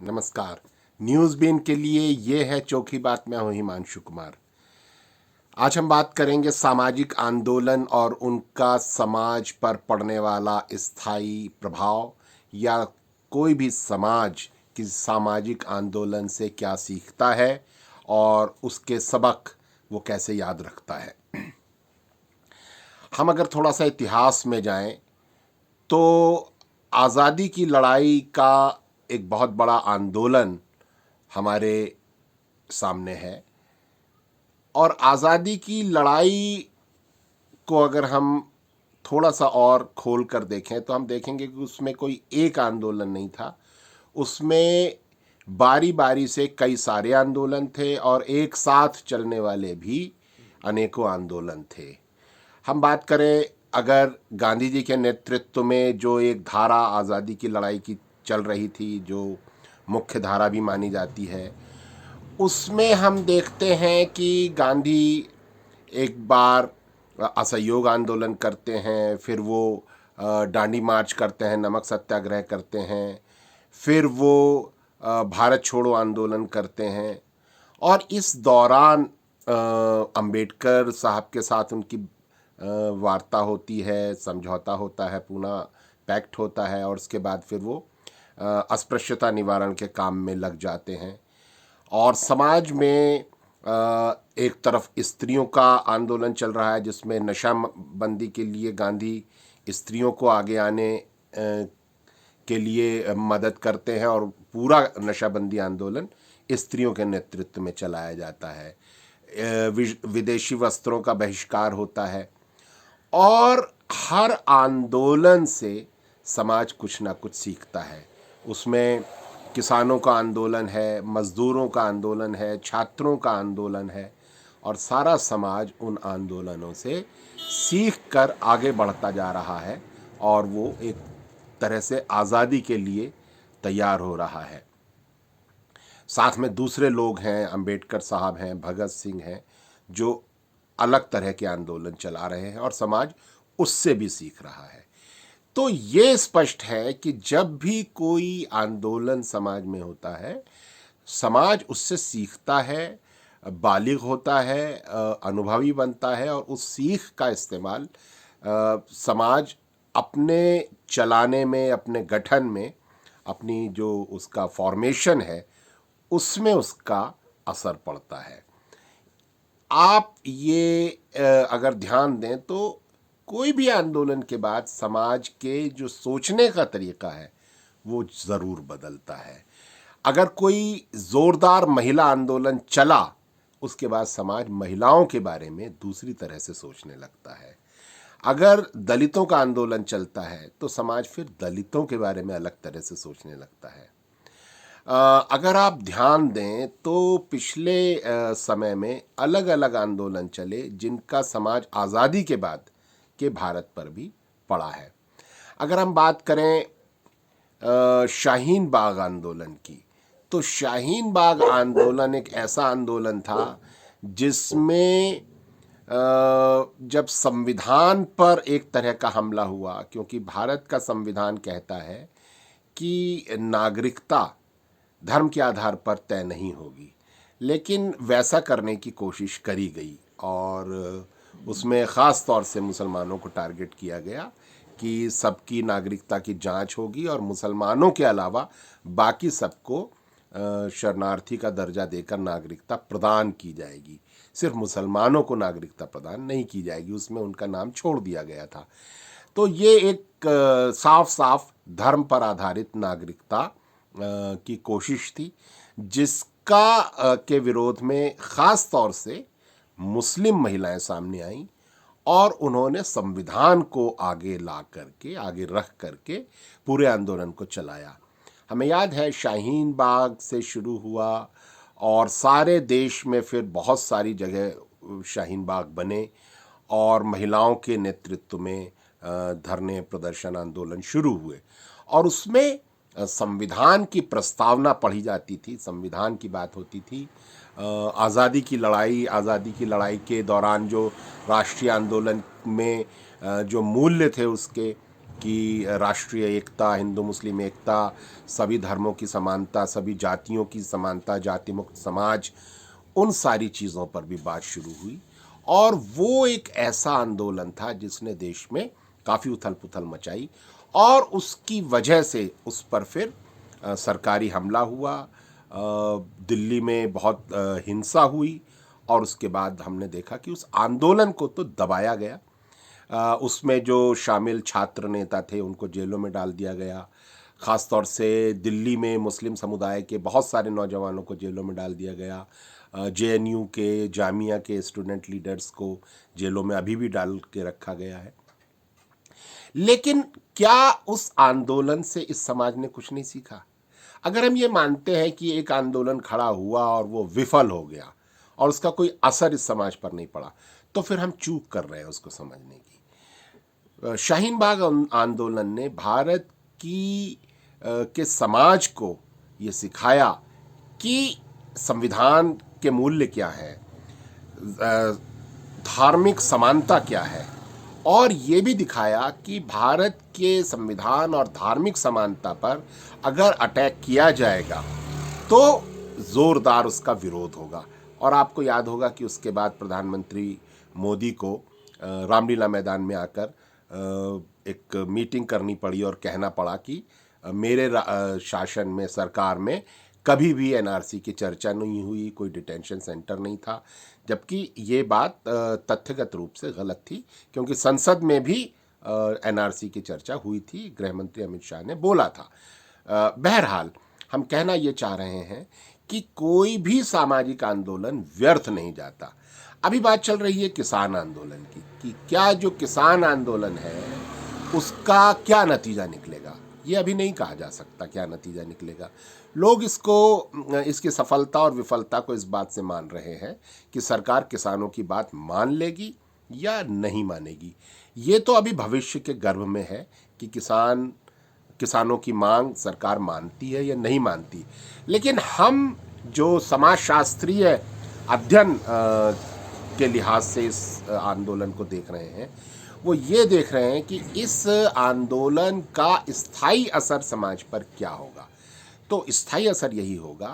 नमस्कार। News been के लिए ये है चौकी बात। मैं हूं हिमांशु कुमार। आज हम बात करेंगे सामाजिक आंदोलन और उनका समाज पर पड़ने वाला स्थायी प्रभाव, या कोई भी समाज किसी सामाजिक आंदोलन से क्या सीखता है और उसके सबक वो कैसे याद रखता है। हम अगर थोड़ा सा इतिहास में जाएं तो आज़ादी की लड़ाई का एक बहुत बड़ा आंदोलन हमारे सामने है, और आज़ादी की लड़ाई को अगर हम थोड़ा सा और खोल कर देखें तो हम देखेंगे कि उसमें कोई एक आंदोलन नहीं था। उसमें बारी बारी से कई सारे आंदोलन थे और एक साथ चलने वाले भी अनेकों आंदोलन थे। हम बात करें अगर गांधी जी के नेतृत्व में जो एक धारा आज़ादी की लड़ाई की चल रही थी, जो मुख्य धारा भी मानी जाती है, उसमें हम देखते हैं कि गांधी एक बार असहयोग आंदोलन करते हैं, फिर वो डांडी मार्च करते हैं, नमक सत्याग्रह करते हैं, फिर वो भारत छोड़ो आंदोलन करते हैं। और इस दौरान अंबेडकर साहब के साथ उनकी वार्ता होती है, समझौता होता है, पूना पैक्ट होता है, और उसके बाद फिर वो अस्पृश्यता निवारण के काम में लग जाते हैं। और समाज में एक तरफ स्त्रियों का आंदोलन चल रहा है जिसमें नशाबंदी के लिए गांधी स्त्रियों को आगे आने के लिए मदद करते हैं, और पूरा नशाबंदी आंदोलन स्त्रियों के नेतृत्व में चलाया जाता है। विदेशी वस्त्रों का बहिष्कार होता है, और हर आंदोलन से समाज कुछ ना कुछ सीखता है। उसमें किसानों का आंदोलन है, मजदूरों का आंदोलन है, छात्रों का आंदोलन है, और सारा समाज उन आंदोलनों से सीख कर आगे बढ़ता जा रहा है, और वो एक तरह से आज़ादी के लिए तैयार हो रहा है। साथ में दूसरे लोग हैं, अंबेडकर साहब हैं, भगत सिंह हैं, जो अलग तरह के आंदोलन चला रहे हैं, और समाज उससे भी सीख रहा है। तो ये स्पष्ट है कि जब भी कोई आंदोलन समाज में होता है, समाज उससे सीखता है, बालिग होता है, अनुभवी बनता है, और उस सीख का इस्तेमाल समाज अपने चलाने में, अपने गठन में, अपनी जो उसका फॉर्मेशन है उसमें उसका असर पड़ता है। आप ये अगर ध्यान दें तो कोई भी आंदोलन के बाद समाज के जो सोचने का तरीका है वो ज़रूर बदलता है। अगर कोई ज़ोरदार महिला आंदोलन चला, उसके बाद समाज महिलाओं के बारे में दूसरी तरह से सोचने लगता है। अगर दलितों का आंदोलन चलता है तो समाज फिर दलितों के बारे में अलग तरह से सोचने लगता है। अगर आप ध्यान दें तो पिछले समय में अलग अलग आंदोलन चले जिनका समाज आज़ादी के बाद के भारत पर भी पड़ा है। अगर हम बात करें शाहीन बाग आंदोलन की, तो शाहीन बाग आंदोलन एक ऐसा आंदोलन था जिसमें जब संविधान पर एक तरह का हमला हुआ, क्योंकि भारत का संविधान कहता है कि नागरिकता धर्म के आधार पर तय नहीं होगी, लेकिन वैसा करने की कोशिश करी गई, और उसमें ख़ास तौर से मुसलमानों को टारगेट किया गया कि सबकी नागरिकता की जांच होगी, और मुसलमानों के अलावा बाकी सबको शरणार्थी का दर्जा देकर नागरिकता प्रदान की जाएगी, सिर्फ मुसलमानों को नागरिकता प्रदान नहीं की जाएगी, उसमें उनका नाम छोड़ दिया गया था। तो ये एक साफ साफ धर्म पर आधारित नागरिकता की कोशिश थी, जिसका के विरोध में ख़ास तौर से मुस्लिम महिलाएं सामने आईं, और उन्होंने संविधान को आगे ला करके, आगे रख करके पूरे आंदोलन को चलाया। हमें याद है शाहीन बाग से शुरू हुआ, और सारे देश में फिर बहुत सारी जगह शाहीन बाग बने, और महिलाओं के नेतृत्व में धरने, प्रदर्शन, आंदोलन शुरू हुए, और उसमें संविधान की प्रस्तावना पढ़ी जाती थी, संविधान की बात होती थी। आज़ादी की लड़ाई के दौरान जो राष्ट्रीय आंदोलन में जो मूल्य थे उसके, कि राष्ट्रीय एकता, हिंदू मुस्लिम एकता, सभी धर्मों की समानता, सभी जातियों की समानता, जाति मुक्त समाज, उन सारी चीज़ों पर भी बात शुरू हुई। और वो एक ऐसा आंदोलन था जिसने देश में काफ़ी उथल पुथल मचाई, और उसकी वजह से उस पर फिर सरकारी हमला हुआ, दिल्ली में बहुत हिंसा हुई, और उसके बाद हमने देखा कि उस आंदोलन को तो दबाया गया। उसमें जो शामिल छात्र नेता थे उनको जेलों में डाल दिया गया। ख़ास तौर से दिल्ली में मुस्लिम समुदाय के बहुत सारे नौजवानों को जेलों में डाल दिया गया। जेएनयू के, जामिया के स्टूडेंट लीडर्स को जेलों में अभी भी डाल के रखा गया है। लेकिन क्या उस आंदोलन से इस समाज ने कुछ नहीं सीखा? अगर हम ये मानते हैं कि एक आंदोलन खड़ा हुआ और वो विफल हो गया और उसका कोई असर इस समाज पर नहीं पड़ा, तो फिर हम चूक कर रहे हैं उसको समझने की। शाहीन बाग आंदोलन ने भारत की के समाज को ये सिखाया कि संविधान के मूल्य क्या है, धार्मिक समानता क्या है, और ये भी दिखाया कि भारत के संविधान और धार्मिक समानता पर अगर अटैक किया जाएगा तो ज़ोरदार उसका विरोध होगा। और आपको याद होगा कि उसके बाद प्रधानमंत्री मोदी को रामलीला मैदान में आकर एक मीटिंग करनी पड़ी और कहना पड़ा कि मेरे शासन में, सरकार में कभी भी एनआरसी की चर्चा नहीं हुई, कोई डिटेंशन सेंटर नहीं था। जबकि ये बात तथ्यगत रूप से गलत थी, क्योंकि संसद में भी एनआरसी की चर्चा हुई थी, गृह मंत्री अमित शाह ने बोला था। बहरहाल हम कहना ये चाह रहे हैं कि कोई भी सामाजिक आंदोलन व्यर्थ नहीं जाता। अभी बात चल रही है किसान आंदोलन की, कि क्या जो किसान आंदोलन है उसका क्या नतीजा निकलेगा, ये अभी नहीं कहा जा सकता क्या नतीजा निकलेगा। लोग इसकी सफलता और विफलता को इस बात से मान रहे हैं कि सरकार किसानों की बात मान लेगी या नहीं मानेगी। ये तो अभी भविष्य के गर्भ में है कि किसानों की मांग सरकार मानती है या नहीं मानती। लेकिन हम जो समाजशास्त्रीय अध्ययन के लिहाज से इस आंदोलन को देख रहे हैं, वो ये देख रहे हैं कि इस आंदोलन का स्थायी असर समाज पर क्या होगा। तो स्थायी असर यही होगा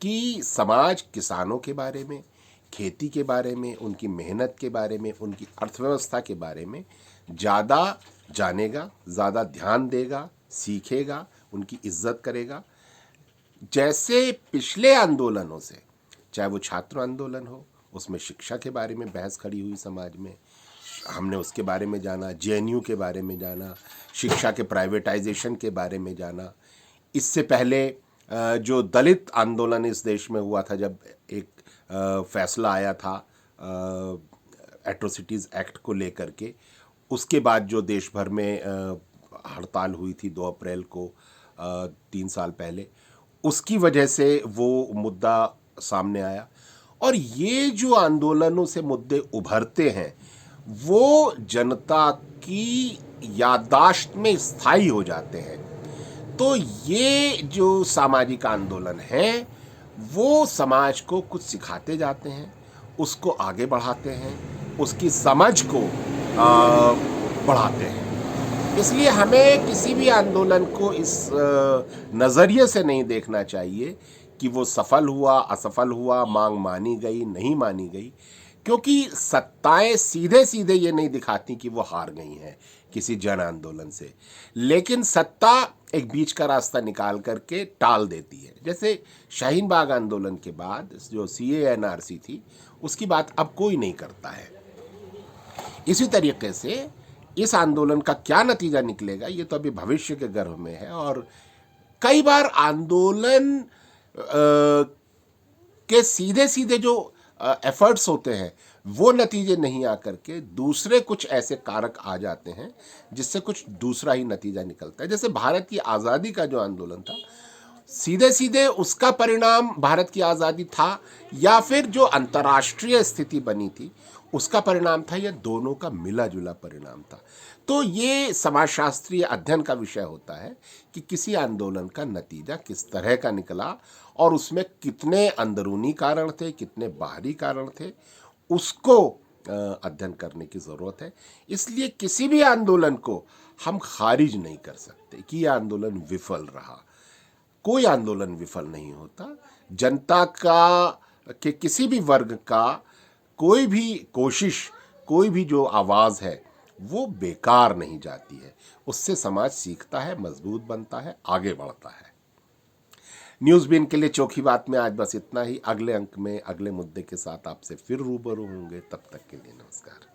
कि समाज किसानों के बारे में, खेती के बारे में, उनकी मेहनत के बारे में, उनकी अर्थव्यवस्था के बारे में ज़्यादा जानेगा, ज़्यादा ध्यान देगा, सीखेगा, उनकी इज्जत करेगा। जैसे पिछले आंदोलनों से, चाहे वो छात्र आंदोलन हो, उसमें शिक्षा के बारे में बहस खड़ी हुई समाज में, हमने उसके बारे में जाना, जेएनयू के बारे में जाना, शिक्षा के प्राइवेटाइजेशन के बारे में जाना। इससे पहले जो दलित आंदोलन इस देश में हुआ था, जब एक फैसला आया था एट्रोसिटीज़ एक्ट को लेकर के, उसके बाद जो देश भर में हड़ताल हुई थी 2 अप्रैल को 3 साल पहले, उसकी वजह से वो मुद्दा सामने आया। और ये जो आंदोलनों से मुद्दे उभरते हैं वो जनता की याददाश्त में स्थायी हो जाते हैं। तो ये जो सामाजिक आंदोलन है वो समाज को कुछ सिखाते जाते हैं, उसको आगे बढ़ाते हैं, उसकी समझ को बढ़ाते हैं। इसलिए हमें किसी भी आंदोलन को इस नज़रिए से नहीं देखना चाहिए कि वो सफल हुआ, असफल हुआ, मांग मानी गई, नहीं मानी गई, क्योंकि सत्ताएं सीधे सीधे ये नहीं दिखाती कि वो हार गई हैं किसी जन आंदोलन से, लेकिन सत्ता एक बीच का रास्ता निकाल करके टाल देती है। जैसे शाहीन बाग आंदोलन के बाद जो सीए एनआरसी थी, उसकी बात अब कोई नहीं करता है। इसी तरीके से इस आंदोलन का क्या नतीजा निकलेगा ये तो अभी भविष्य के गर्भ में है। और कई बार आंदोलन के सीधे सीधे जो एफर्ट्स होते हैं वो नतीजे नहीं आकर के दूसरे कुछ ऐसे कारक आ जाते हैं जिससे कुछ दूसरा ही नतीजा निकलता है। जैसे भारत की आज़ादी का जो आंदोलन था, सीधे सीधे उसका परिणाम भारत की आज़ादी था या फिर जो अंतर्राष्ट्रीय स्थिति बनी थी उसका परिणाम था, या दोनों का मिला जुला परिणाम था। तो ये समाजशास्त्रीय अध्ययन का विषय होता है कि किसी आंदोलन का नतीजा किस तरह का निकला और उसमें कितने अंदरूनी कारण थे, कितने बाहरी कारण थे, उसको अध्ययन करने की ज़रूरत है। इसलिए किसी भी आंदोलन को हम खारिज नहीं कर सकते कि यह आंदोलन विफल रहा। कोई आंदोलन विफल नहीं होता। जनता के किसी भी वर्ग का कोई भी कोशिश, कोई भी जो आवाज़ है वो बेकार नहीं जाती है। उससे समाज सीखता है, मजबूत बनता है, आगे बढ़ता है। न्यूज़बीन के लिए चोखी बात में आज बस इतना ही। अगले अंक में अगले मुद्दे के साथ आपसे फिर रूबरू होंगे। तब तक के लिए नमस्कार।